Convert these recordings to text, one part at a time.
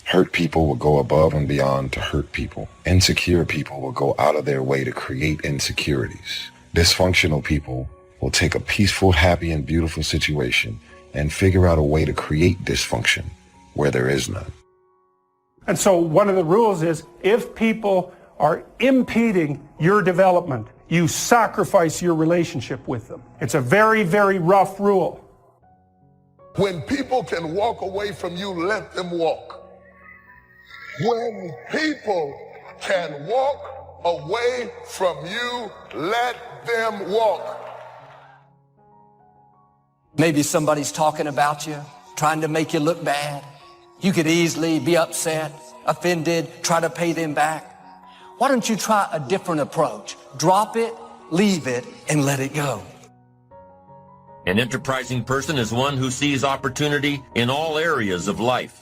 Hurt people will go above and beyond to hurt people. Insecure people will go out of their way to create insecurities. Dysfunctional people will take a peaceful, happy, and beautiful situation and figure out a way to create dysfunction where there is none. And so one of the rules is if people are impeding your development, you sacrifice your relationship with them. It's a very, very rough rule. When people can walk away from you, let them walk. When people can walk away from you, let them walk. Maybe somebody's talking about you, trying to make you look bad. You could easily be upset, offended, try to pay them back. Why don't you try a different approach? Drop it, leave it, and let it go. An enterprising person is one who sees opportunity in all areas of life.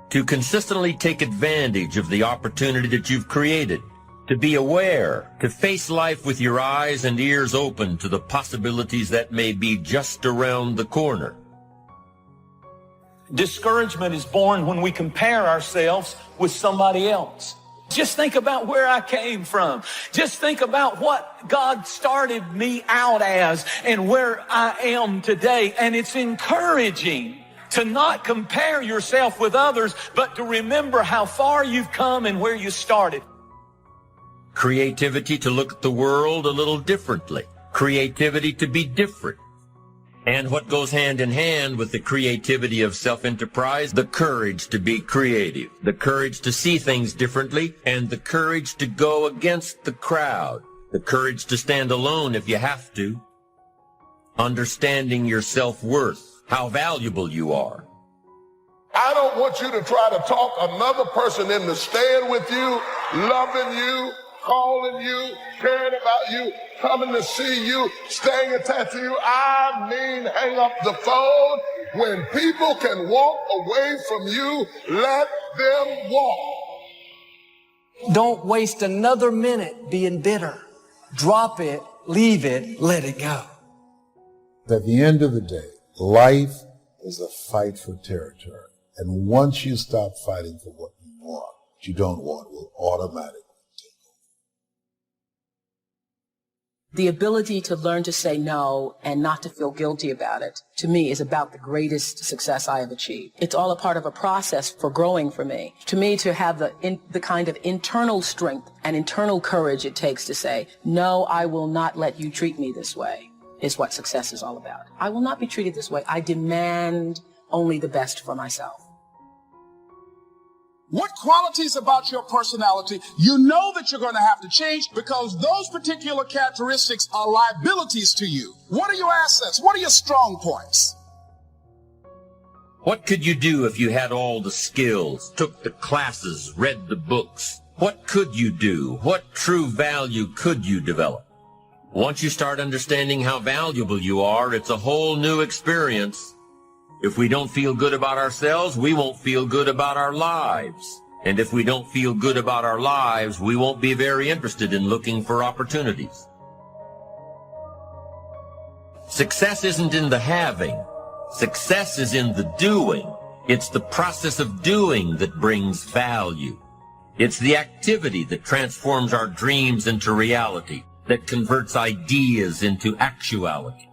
To consistently take advantage of the opportunity that you've created, to be aware, to face life with your eyes and ears open to the possibilities that may be just around the corner. Discouragement is born when we compare ourselves with somebody else. Just think about where I came from. Just think about what God started me out as and where I am today. And it's encouraging to not compare yourself with others, but to remember how far you've come and where you started. Creativity to look at the world a little differently. Creativity to be different. And what goes hand in hand with the creativity of self-enterprise? The courage to be creative, the courage to see things differently, and the courage to go against the crowd, the courage to stand alone if you have to. Understanding your self-worth, how valuable you are. I don't want you to try to talk another person into staying with you, loving you, calling you, caring about you, coming to see you, staying attached to you. I mean, hang up the phone. When people can walk away from you, let them walk. Don't waste another minute being bitter. Drop it, leave it, let it go. At the end of the day, life is a fight for territory. And once you stop fighting for what you don't want will automatically take over. The ability to learn to say no and not to feel guilty about it, to me, is about the greatest success I have achieved. It's all a part of a process for growing for me. To me, to have the kind of internal strength and internal courage it takes to say, no, I will not let you treat me this way, is what success is all about. I will not be treated this way. I demand only the best for myself. What qualities about your personality you know that you're going to have to change because those particular characteristics are liabilities to you? What are your assets? What are your strong points? What could you do if you had all the skills, took the classes, read the books? What could you do? What true value could you develop? Once you start understanding how valuable you are, it's a whole new experience. If we don't feel good about ourselves, we won't feel good about our lives. And if we don't feel good about our lives, we won't be very interested in looking for opportunities. Success isn't in the having. Success is in the doing. It's the process of doing that brings value. It's the activity that transforms our dreams into reality, that converts ideas into actuality.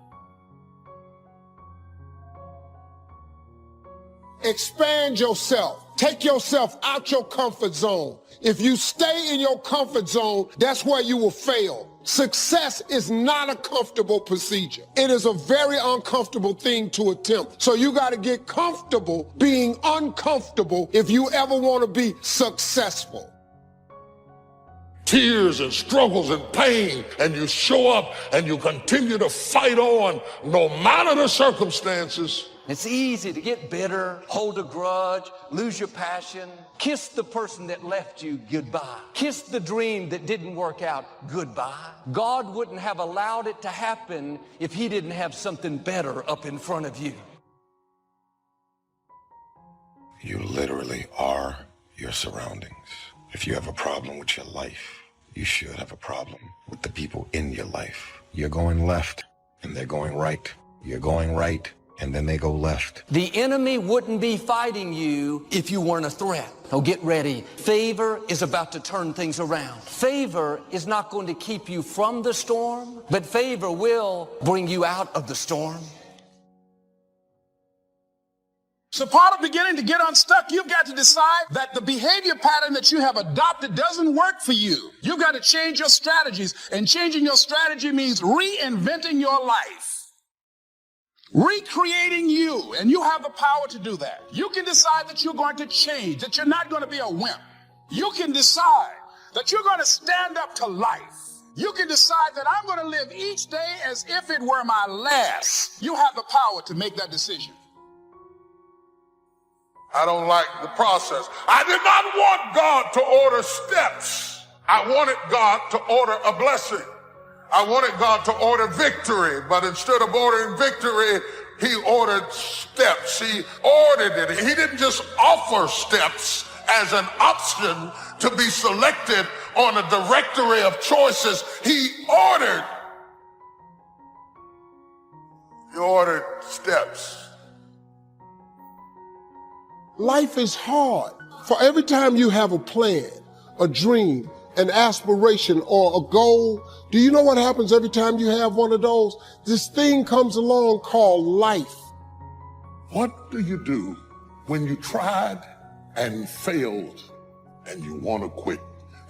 Expand yourself. Take yourself out your comfort zone. If you stay in your comfort zone, that's where you will fail. Success is not a comfortable procedure. It is a very uncomfortable thing to attempt. So you got to get comfortable being uncomfortable if you ever want to be successful. Tears and struggles and pain, and you show up and you continue to fight on no matter the circumstances. It's easy to get bitter, hold a grudge, lose your passion, kiss the person that left you goodbye, kiss the dream that didn't work out goodbye. God wouldn't have allowed it to happen if he didn't have something better up in front of you. You literally are your surroundings. If you have a problem with your life, you should have a problem with the people in your life. You're going left and they're going right. You're going right and then they go left. The enemy wouldn't be fighting you if you weren't a threat. Oh, get ready. Favor is about to turn things around. Favor is not going to keep you from the storm, but favor will bring you out of the storm. So part of beginning to get unstuck, you've got to decide that the behavior pattern that you have adopted doesn't work for you. You've got to change your strategies, and changing your strategy means reinventing your life. Recreating you, and you have the power to do that. You can decide that you're going to change, that you're not going to be a wimp. You can decide that you're going to stand up to life. You can decide that I'm going to live each day as if it were my last. You have the power to make that decision. I don't like the process. I did not want God to order steps. I wanted God to order a blessing. I wanted God to order victory, but instead of ordering victory, he ordered steps. He ordered it. He didn't just offer steps as an option to be selected on a directory of choices. He ordered steps. Life is hard. For every time you have a plan, a dream, an aspiration, or a goal, do you know what happens every time you have one of those? This thing comes along called life. What do you do when you tried and failed and you want to quit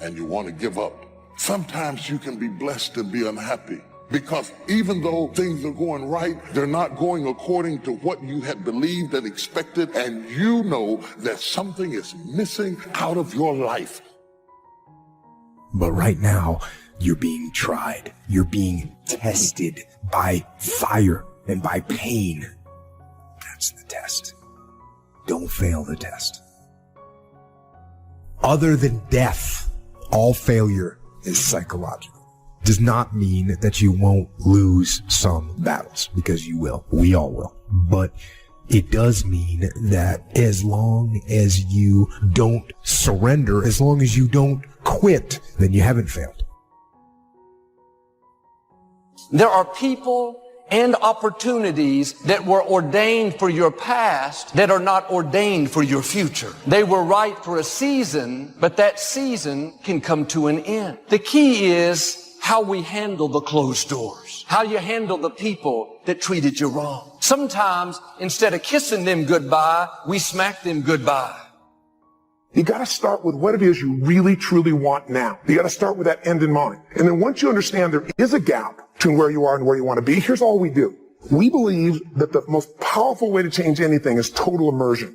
and you want to give up? Sometimes you can be blessed and be unhappy, because even though things are going right, they're not going according to what you had believed and expected, and you know that something is missing out of your life. But right now, you're being tried. You're being tested by fire and by pain. That's the test. Don't fail the test. Other than death, all failure is psychological. Does not mean that you won't lose some battles, because you will. We all will. But it does mean that as long as you don't surrender, as long as you don't quit, then you haven't failed. There are people and opportunities that were ordained for your past that are not ordained for your future. They were right for a season, but that season can come to an end. The key is how we handle the closed doors, how you handle the people that treated you wrong. Sometimes, instead of kissing them goodbye, we smack them goodbye. You got to start with what it is you really, truly want now. You got to start with that end in mind. And then once you understand there is a gap between where you are and where you want to be, here's all we do. We believe that the most powerful way to change anything is total immersion.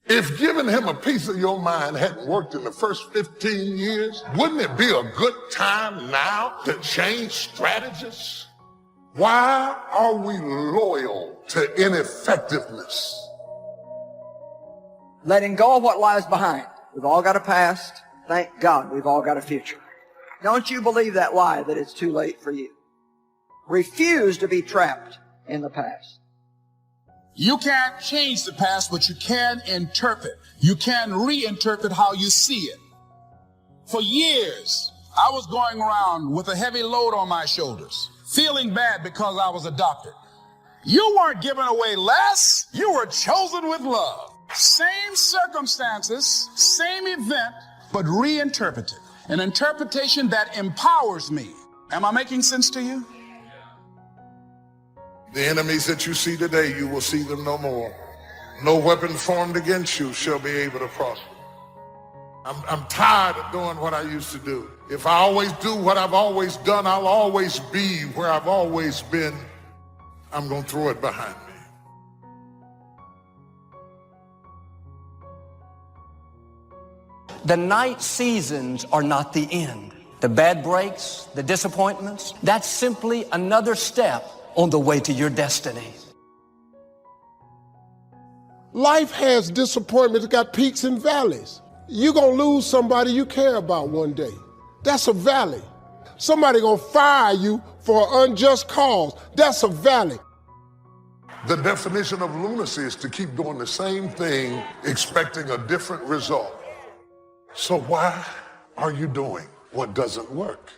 If giving him a piece of your mind hadn't worked in the first 15 years, wouldn't it be a good time now to change strategies? Why are we loyal to ineffectiveness? Letting go of what lies behind. We've all got a past. Thank God we've all got a future. Don't you believe that lie that it's too late for you. Refuse to be trapped in the past. You can't change the past, but you can interpret. You can reinterpret how you see it. For years, I was going around with a heavy load on my shoulders, feeling bad because I was adopted. You weren't given away less. You were chosen with love. Same circumstances, same event, but reinterpreted. An interpretation that empowers me. Am I making sense to you? The enemies that you see today, you will see them no more. No weapon formed against you shall be able to prosper. I'm tired of doing what I used to do. If I always do what I've always done, I'll always be where I've always been. I'm going to throw it behind me. The night seasons are not the end. The bad breaks, the disappointments, that's simply another step on the way to your destiny. Life has disappointments. It's got peaks and valleys. You're going to lose somebody you care about one day. That's a valley. Somebody going to fire you for an unjust cause. That's a valley. The definition of lunacy is to keep doing the same thing, expecting a different result. So why are you doing what doesn't work.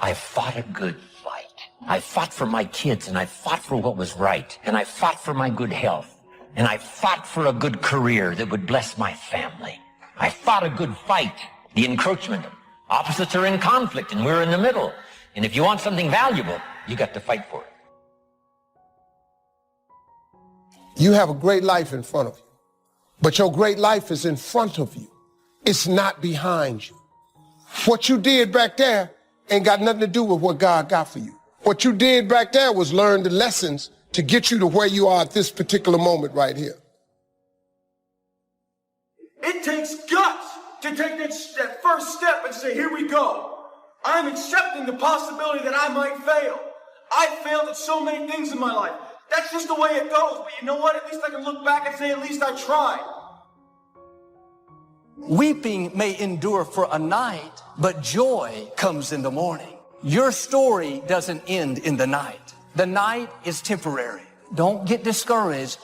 I fought a good fight. I fought for my kids, and I fought for what was right, and I fought for my good health, and I fought for a good career that would bless my family. I fought a good fight. The encroachment. Opposites are in conflict, and we're in the middle. And if you want something valuable, you got to fight for it. You have a great life in front of you, but your great life is in front of you. It's not behind you. What you did back there ain't got nothing to do with what God got for you. What you did back there was learn the lessons to get you to where you are at this particular moment right here. It takes guts to take that first step and say, here we go. I'm accepting the possibility that I might fail. I failed at so many things in my life. That's just the way it goes. But you know what? At least I can look back and say, at least I tried. Weeping may endure for a night, but joy comes in the morning. Your story doesn't end in the night. The night is temporary. Don't get discouraged.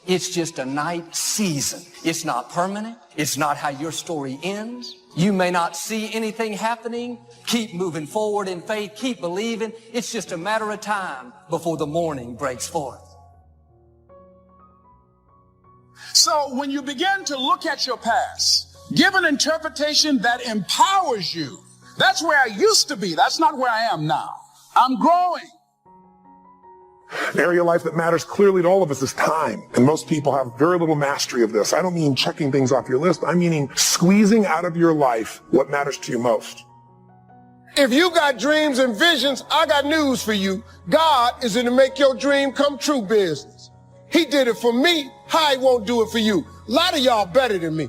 It's just a night season. It's not permanent. It's not how your story ends. You may not see anything happening. Keep moving forward in faith. Keep believing. It's just a matter of time before the morning breaks forth. So when you begin to look at your past, give an interpretation that empowers you. That's where I used to be. That's not where I am now. I'm growing. An area of life that matters clearly to all of us is time. And most people have very little mastery of this. I don't mean checking things off your list. I'm meaning squeezing out of your life what matters to you most. If you got dreams and visions, I got news for you. God is in the make your dream come true business. He did it for me. How he won't do it for you? A lot of y'all better than me.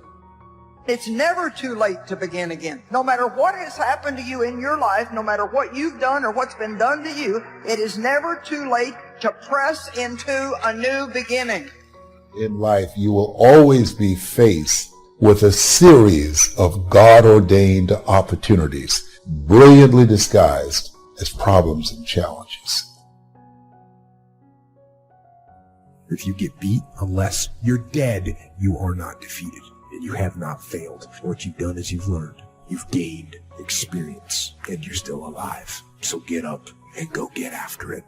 It's never too late to begin again. No matter what has happened to you in your life, no matter what you've done or what's been done to you, it is never too late to press into a new beginning. In life, you will always be faced with a series of God-ordained opportunities, brilliantly disguised as problems and challenges. If you get beat, unless you're dead, you are not defeated. And you have not failed. What you've done is you've learned. You've gained experience. And you're still alive. So get up and go get after it.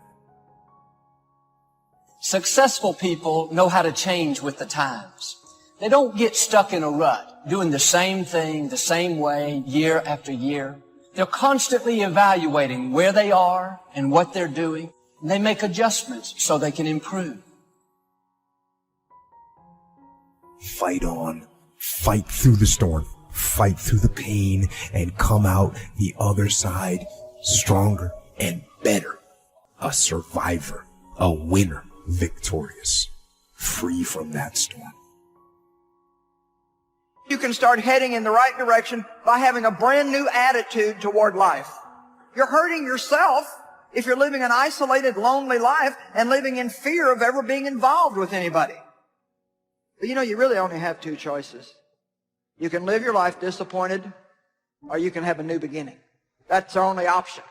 Successful people know how to change with the times. They don't get stuck in a rut, doing the same thing the same way year after year. They're constantly evaluating where they are and what they're doing. And they make adjustments so they can improve. Fight on. Fight through the storm. Fight through the pain and come out the other side stronger and better. A survivor. A winner. Victorious. Free from that storm. You can start heading in the right direction by having a brand new attitude toward life. You're hurting yourself if you're living an isolated, lonely life and living in fear of ever being involved with anybody. But you know, you really only have two choices. You can live your life disappointed, or you can have a new beginning. That's our only option.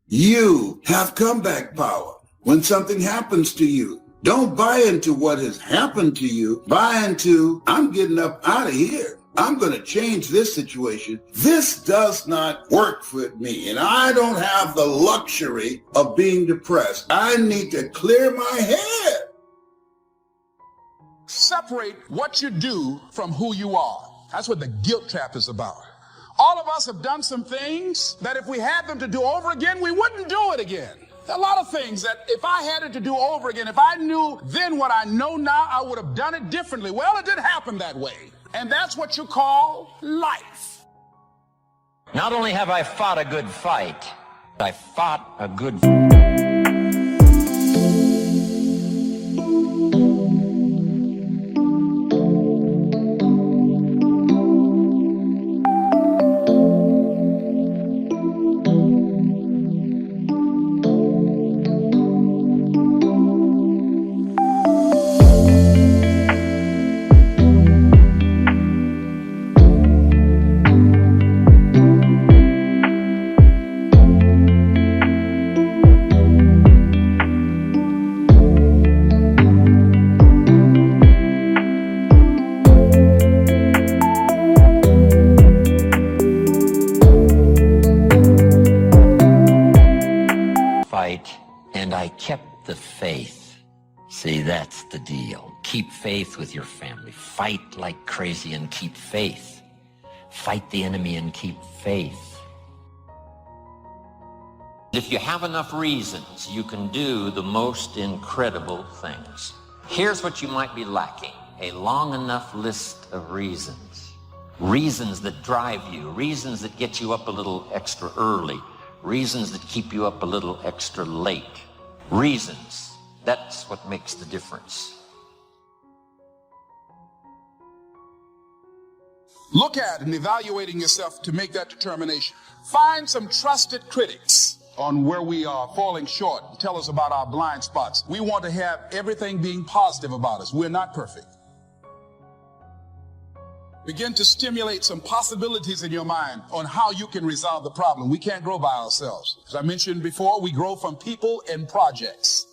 You have comeback power. When something happens to you, don't buy into what has happened to you. Buy into, I'm getting up out of here. I'm going to change this situation. This does not work for me, and I don't have the luxury of being depressed. I need to clear my head. Separate what you do from who you are. That's what the guilt trap is about. All of us have done some things that if we had them to do over again, we wouldn't do it again. There are a lot of things that if I had it to do over again, if I knew then what I know now, I would have done it differently. Well, it didn't happen that way. And that's what you call life. Not only have I fought a good fight, I fought a good and I kept the faith. See, that's the deal. Keep faith with your family. Fight like crazy and keep faith. Fight the enemy and keep faith. If you have enough reasons, you can do the most incredible things. Here's what you might be lacking: a long enough list of reasons. Reasons that drive you, reasons that get you up a little extra early, reasons that keep you up a little extra late. Reasons. That's what makes the difference. Look at and evaluating yourself to make that determination. Find some trusted critics on where we are falling short and tell us about our blind spots. We want to have everything being positive about us. We're not perfect. Begin to stimulate some possibilities in your mind on how you can resolve the problem. We can't grow by ourselves. As I mentioned before, we grow from people and projects.